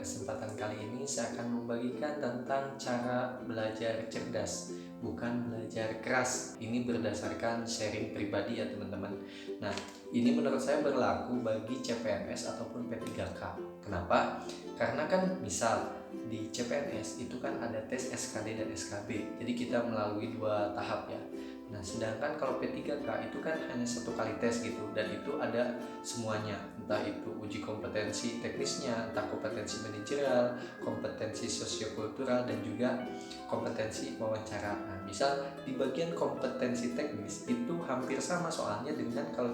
kesempatan kali ini saya akan membagikan tentang cara belajar cerdas, bukan belajar keras. Ini berdasarkan sharing pribadi ya teman-teman. Nah, ini menurut saya berlaku bagi CPNS ataupun P3K. Kenapa? Karena kan misal di CPNS itu kan ada tes SKD dan SKB. Jadi kita melalui dua tahap ya. Nah, sedangkan kalau P3K itu kan hanya satu kali tes gitu, dan itu ada semuanya, entah itu uji kompetensi teknisnya, entah kompetensi manajerial, kompetensi sosiokultural, dan juga kompetensi wawancara. Nah, misal di bagian kompetensi teknis itu hampir sama soalnya dengan kalau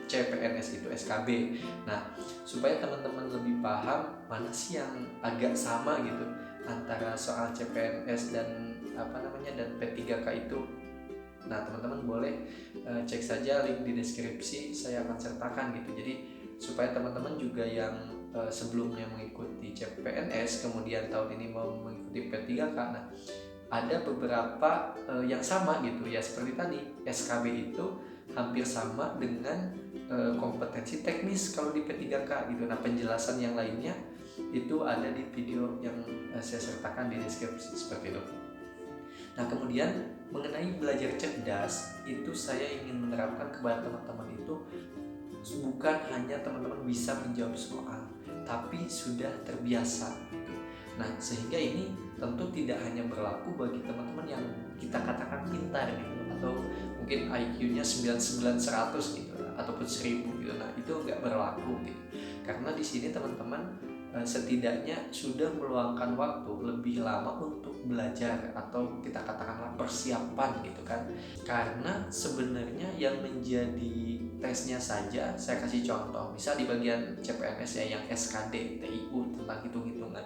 CPNS itu SKB. Nah, supaya teman-teman lebih paham mana sih yang agak sama gitu antara soal CPNS dan dan P3K itu. Nah, teman-teman boleh cek saja link di deskripsi, saya akan sertakan gitu. Jadi supaya teman-teman juga yang sebelumnya mengikuti CPNS kemudian tahun ini mau mengikuti P3K, nah ada beberapa yang sama gitu ya, seperti tadi SKB itu hampir sama dengan kompetensi teknis kalau di P3K gitu. Nah, penjelasan yang lainnya itu ada di video yang saya sertakan di deskripsi seperti itu. Nah, kemudian mengenai belajar cerdas, itu saya ingin menerapkan kepada teman-teman itu bukan hanya teman-teman bisa menjawab soal, tapi sudah terbiasa. Nah, sehingga ini tentu tidak hanya berlaku bagi teman-teman yang kita katakan pintar gitu, atau mungkin IQ-nya 99 100 gitu, ataupun 1000 gitu. Nah, itu nggak berlaku gitu. Karena di sini teman-teman setidaknya sudah meluangkan waktu lebih lama untuk belajar, atau kita katakanlah persiapan gitu kan. Karena sebenarnya yang menjadi tesnya saja, saya kasih contoh misal di bagian CPNS ya, yang SKD, TIU tentang hitung-hitungan,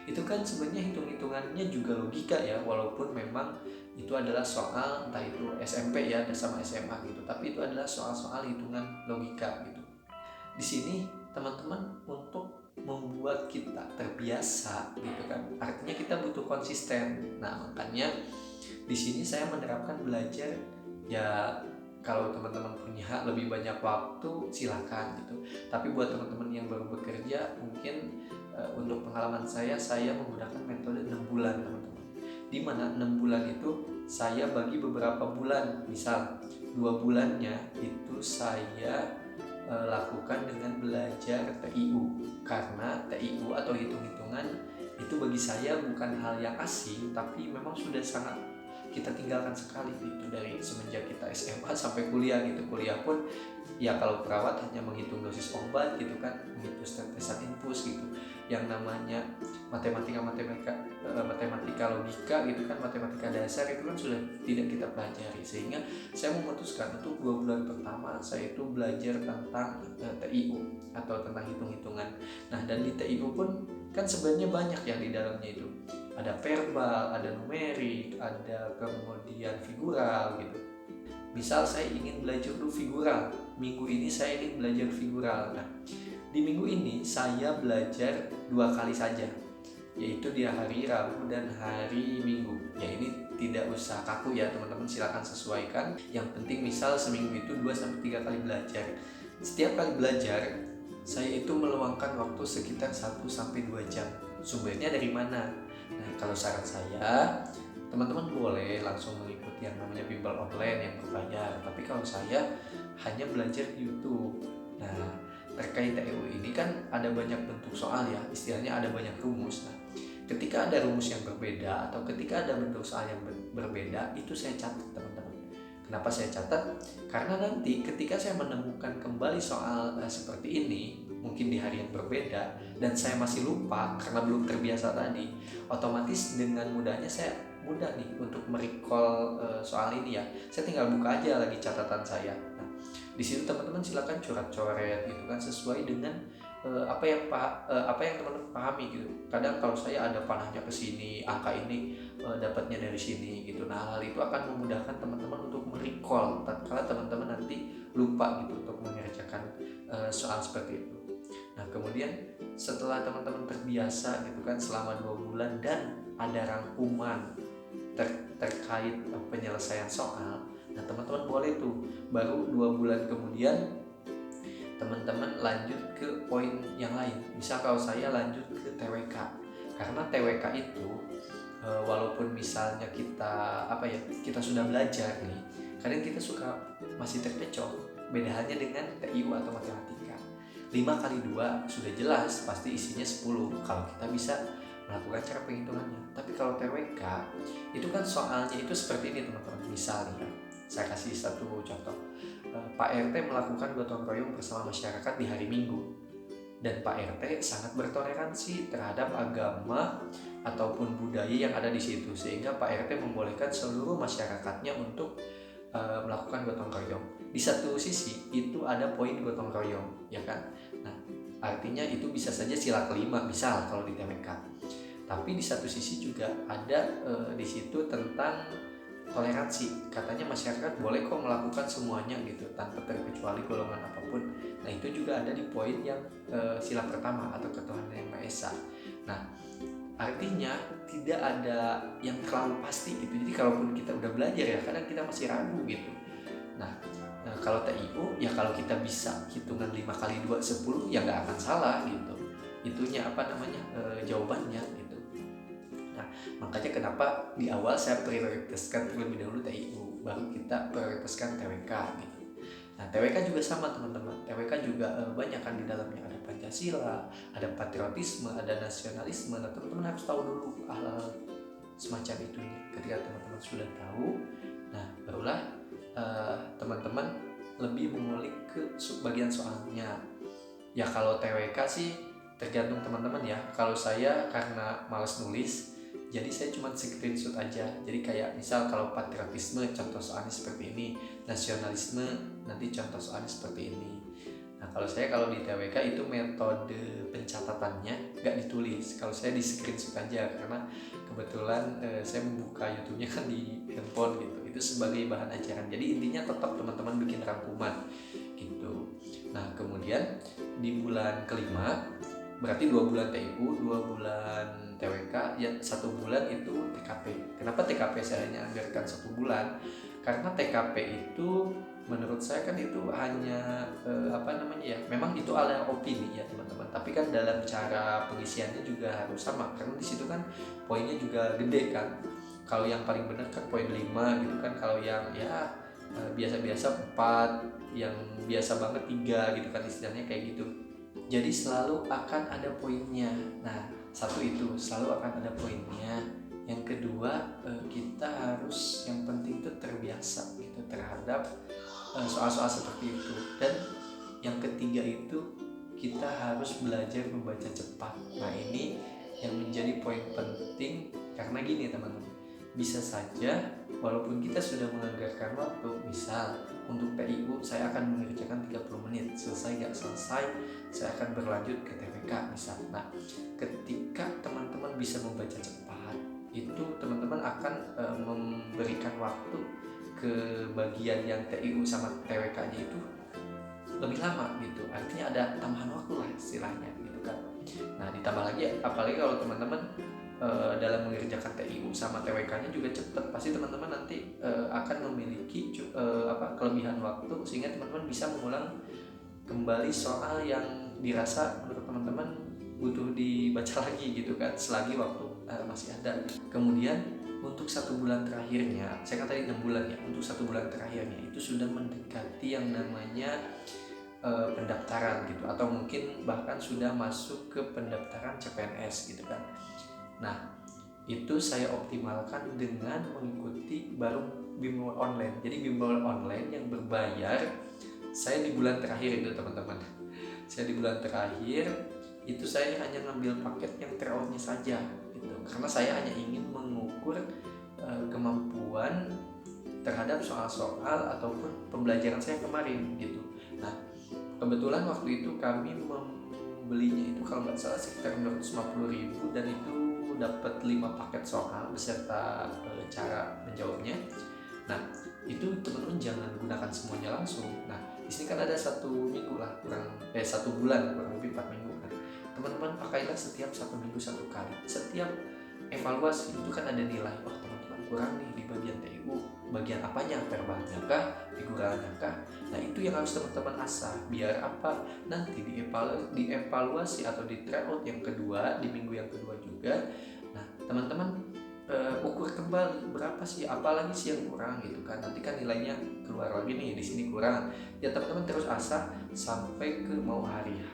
itu kan sebenarnya hitung-hitungannya juga logika ya, walaupun memang itu adalah soal entah itu SMP ya sama SMA gitu, tapi itu adalah soal-soal hitungan logika gitu. Di sini teman-teman untuk membuat kita terbiasa gitu kan, artinya kita butuh konsisten. Nah, makanya di sini saya menerapkan belajar ya, kalau teman-teman punya lebih banyak waktu silakan gitu, tapi buat teman-teman yang baru bekerja mungkin untuk pengalaman saya menggunakan metode 6 bulan teman-teman, di mana 6 bulan itu saya bagi beberapa bulan. Misal 2 bulannya itu saya lakukan dengan belajar TIU, karena TIU atau hitung-hitungan itu bagi saya bukan hal yang asing, tapi memang sudah sangat kita tinggalkan sekali gitu dari semenjak kita SMA sampai kuliah gitu. Kuliah pun ya kalau perawat hanya menghitung dosis obat gitu kan, menghitung tetesan infus gitu. Yang namanya matematika logika gitu kan, matematika dasar itu kan sudah tidak kita pelajari, sehingga saya memutuskan untuk 2 bulan pertama saya itu belajar tentang TIU atau tentang hitung-hitungan. Nah, dan di TIU pun kan sebenarnya banyak yang di dalamnya itu. Ada verbal, ada numerik, ada kemudian figural gitu. Misal saya ingin belajar dulu figural, minggu ini saya ingin belajar figural. Nah, di minggu ini saya belajar 2 kali saja, yaitu di hari Rabu dan hari Minggu. Ya, ini tidak usah kaku ya teman-teman, silakan sesuaikan. Yang penting misal seminggu itu 2-3 kali belajar. Setiap kali belajar saya itu meluangkan waktu sekitar 1-2 jam. Sumbernya dari mana? Nah, kalau saran saya, teman-teman boleh langsung mengikuti yang namanya bimbel online yang berbayar, tapi kalau saya hanya belajar di YouTube. Nah, terkait TIU ini kan ada banyak bentuk soal ya, istilahnya ada banyak rumus. Nah, ketika ada rumus yang berbeda atau ketika ada bentuk soal yang berbeda, itu saya catat teman-teman. Kenapa saya catat? Karena nanti ketika saya menemukan kembali soal seperti ini, mungkin di hari yang berbeda, dan saya masih lupa karena belum terbiasa tadi, otomatis dengan mudahnya saya mudah nih untuk merecall soal ini ya. Saya tinggal buka aja lagi catatan saya. Nah, di situ teman-teman silakan coret-coret gitu kan, sesuai dengan apa yang teman-teman pahami gitu. Kadang kalau saya ada panahnya ke sini, angka ini dapatnya dari sini gitu. Nah, hal itu akan memudahkan teman-teman untuk merecall tatkala teman-teman nanti lupa gitu untuk mengerjakan soal seperti itu. Nah, kemudian setelah teman-teman terbiasa gitu kan selama 2 bulan dan ada rangkuman terkait penyelesaian soal, nah teman-teman boleh tuh baru 2 bulan kemudian teman-teman lanjut ke poin yang lain. Misal kalau saya lanjut ke TWK, karena TWK itu walaupun misalnya kita kita sudah belajar nih, kadang kita suka masih terkecoh. Beda halnya dengan TIU atau matematika. 5 kali 2 sudah jelas pasti isinya 10 kalau kita bisa melakukan cara penghitungannya. Tapi kalau TWK itu kan soalnya itu seperti ini teman-teman. Misalnya saya kasih satu contoh. Pak RT melakukan gotong royong bersama masyarakat di hari Minggu, dan Pak RT sangat bertoleransi terhadap agama ataupun budaya yang ada di situ, sehingga Pak RT membolehkan seluruh masyarakatnya untuk melakukan gotong royong. Di satu sisi itu ada poin gotong royong, ya kan? Nah, artinya itu bisa saja sila kelima misal kalau di TWK. Tapi di satu sisi juga ada di situ tentang toleransi. Katanya masyarakat boleh kok melakukan semuanya gitu tanpa terkecuali golongan apapun. Nah, itu juga ada di poin yang sila pertama atau ketuhanan yang Maha Esa. Nah, artinya tidak ada yang terlalu pasti gitu. Jadi kalaupun kita udah belajar ya kadang kita masih ragu gitu. Nah, kalau TIU ya kalau kita bisa hitungan 5 kali 2 10 ya nggak akan salah gitu. Itunya jawabannya gitu. Nah, makanya kenapa di awal saya prioritaskan terlebih dahulu TIU, baru kita prioritaskan TWK gitu. Nah, TWK juga sama teman-teman. TWK juga banyak kan di dalamnya, ada Pancasila, ada patriotisme, ada nasionalisme. Nah, teman-teman harus tahu dulu hal-hal semacam itu. Ketika teman-teman sudah tahu, nah barulah teman-teman lebih mengulik ke bagian soalnya. Ya kalau TWK sih tergantung teman-teman ya. Kalau saya karena malas nulis, jadi saya cuma screenshot aja. Jadi kayak misal kalau patriotisme contoh soalnya seperti ini, nasionalisme nanti contoh soalnya seperti ini. Nah kalau di TWK itu metode pencatatannya nggak ditulis. Kalau saya di screenshot aja karena kebetulan saya membuka YouTube-nya kan di handphone gitu. Itu sebagai bahan ajaran. Jadi intinya tetap teman-teman bikin rangkuman gitu. Nah kemudian di bulan kelima, berarti 2 bulan TIU, 2 bulan TWK, ya 1 bulan itu TKP. Kenapa TKP saya hanya anggarkan 1 bulan? Karena TKP itu menurut saya kan itu hanya memang itu ala opini ya teman-teman. Tapi kan dalam cara pengisiannya juga harus sama, karena di situ kan poinnya juga gede kan. Kalau yang paling benar kan poin 5 gitu kan. Kalau yang biasa-biasa 4, yang biasa banget 3 gitu kan, istilahnya kayak gitu. Jadi selalu akan ada poinnya. Nah, satu itu selalu akan ada poinnya. Yang kedua, kita harus yang penting itu terbiasa gitu terhadap soal-soal seperti itu. Dan yang ketiga itu kita harus belajar membaca cepat. Nah, ini yang menjadi poin penting karena gini teman-teman. Bisa saja walaupun kita sudah menganggarkan waktu, misal untuk TIU saya akan mengerjakan 30 menit, selesai gak selesai saya akan berlanjut ke TWK misal. Nah, ketika teman-teman bisa membaca cepat, itu teman-teman akan memberikan waktu ke bagian yang TIU sama TWK-nya itu lebih lama gitu. Artinya ada tambahan waktu lah istilahnya gitu kan. Nah, ditambah lagi apalagi kalau teman-teman dalam mengerjakan TIU sama TWK-nya juga cepat, pasti teman-teman nanti akan memiliki kelebihan waktu sehingga teman-teman bisa mengulang kembali soal yang dirasa menurut teman-teman butuh dibaca lagi gitu kan, selagi waktu masih ada. Kemudian untuk 1 bulan terakhirnya, saya kan tadi 6 bulan ya, untuk 1 bulan terakhirnya itu sudah mendekati yang namanya pendaftaran gitu, atau mungkin bahkan sudah masuk ke pendaftaran CPNS gitu kan. Nah, itu saya optimalkan dengan mengikuti baru bimbel online. Jadi bimbel online yang berbayar saya di bulan terakhir itu teman-teman. Saya di bulan terakhir itu saya hanya ngambil paket yang terawatnya saja gitu. Karena saya hanya ingin mengukur kemampuan terhadap soal-soal ataupun pembelajaran saya kemarin gitu. Nah, kebetulan waktu itu kami membelinya itu kalau nggak salah sekitar 250.000 dan itu dapat 5 paket soal beserta cara menjawabnya. Nah, itu teman-teman jangan gunakan semuanya langsung. Nah, di sini kan ada 1 minggu lah, 1 bulan kurang lebih 4 minggu kan. Teman-teman pakailah setiap 1 minggu 1 kali. Setiap evaluasi itu kan ada nilai. Wah, teman-teman kurang nih di bagian TIU, bagian apanya, verbalnya kah, figuralnya kah. Nah itu yang harus teman-teman asah, biar apa, nanti dievaluasi atau di tryout yang kedua, di minggu yang kedua juga. Nah teman-teman ukur kembali berapa sih, apalagi sih yang kurang gitu kan. Nanti kan nilainya keluar lagi nih, di sini kurang. Ya teman-teman terus asah sampai ke mau hari H.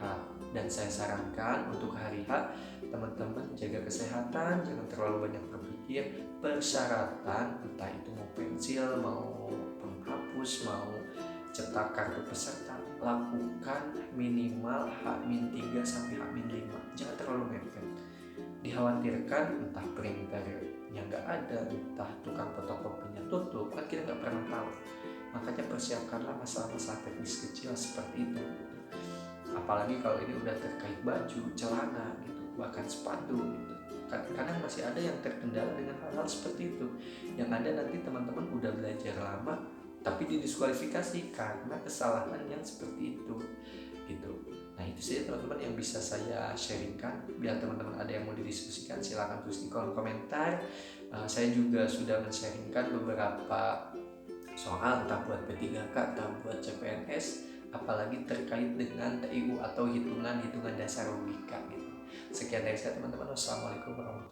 Dan saya sarankan untuk hari H, teman-teman jaga kesehatan, jangan terlalu banyak berpikir. Persyaratan entah itu mau pensil, mau penghapus, mau cetak kartu peserta, lakukan minimal H-3 sampai H-5. Jangan terlalu mepet. Dikhawatirkan entah printernya nggak ada, entah tukang fotokopinya tutup, kan kita nggak pernah tahu. Makanya persiapkanlah masalah-masalah teknis kecil seperti itu. Apalagi kalau ini udah terkait baju, celana gitu, bahkan sepatu gitu. Kadang masih ada yang terkendala dengan hal-hal seperti itu. Yang ada nanti teman-teman udah belajar lama tapi didiskualifikasi karena kesalahan yang seperti itu gitu. Nah itu saja teman-teman yang bisa saya sharingkan. Biar teman-teman ada yang mau didiskusikan, silahkan tulis di kolom komentar. Saya juga sudah men-sharingkan beberapa soal entah buat P3K atau buat CPNS, apalagi terkait dengan TIU atau hitungan dasar logika gitu. Sekian dari saya teman-teman. Wassalamualaikum warahmatullahi wabarakatuh.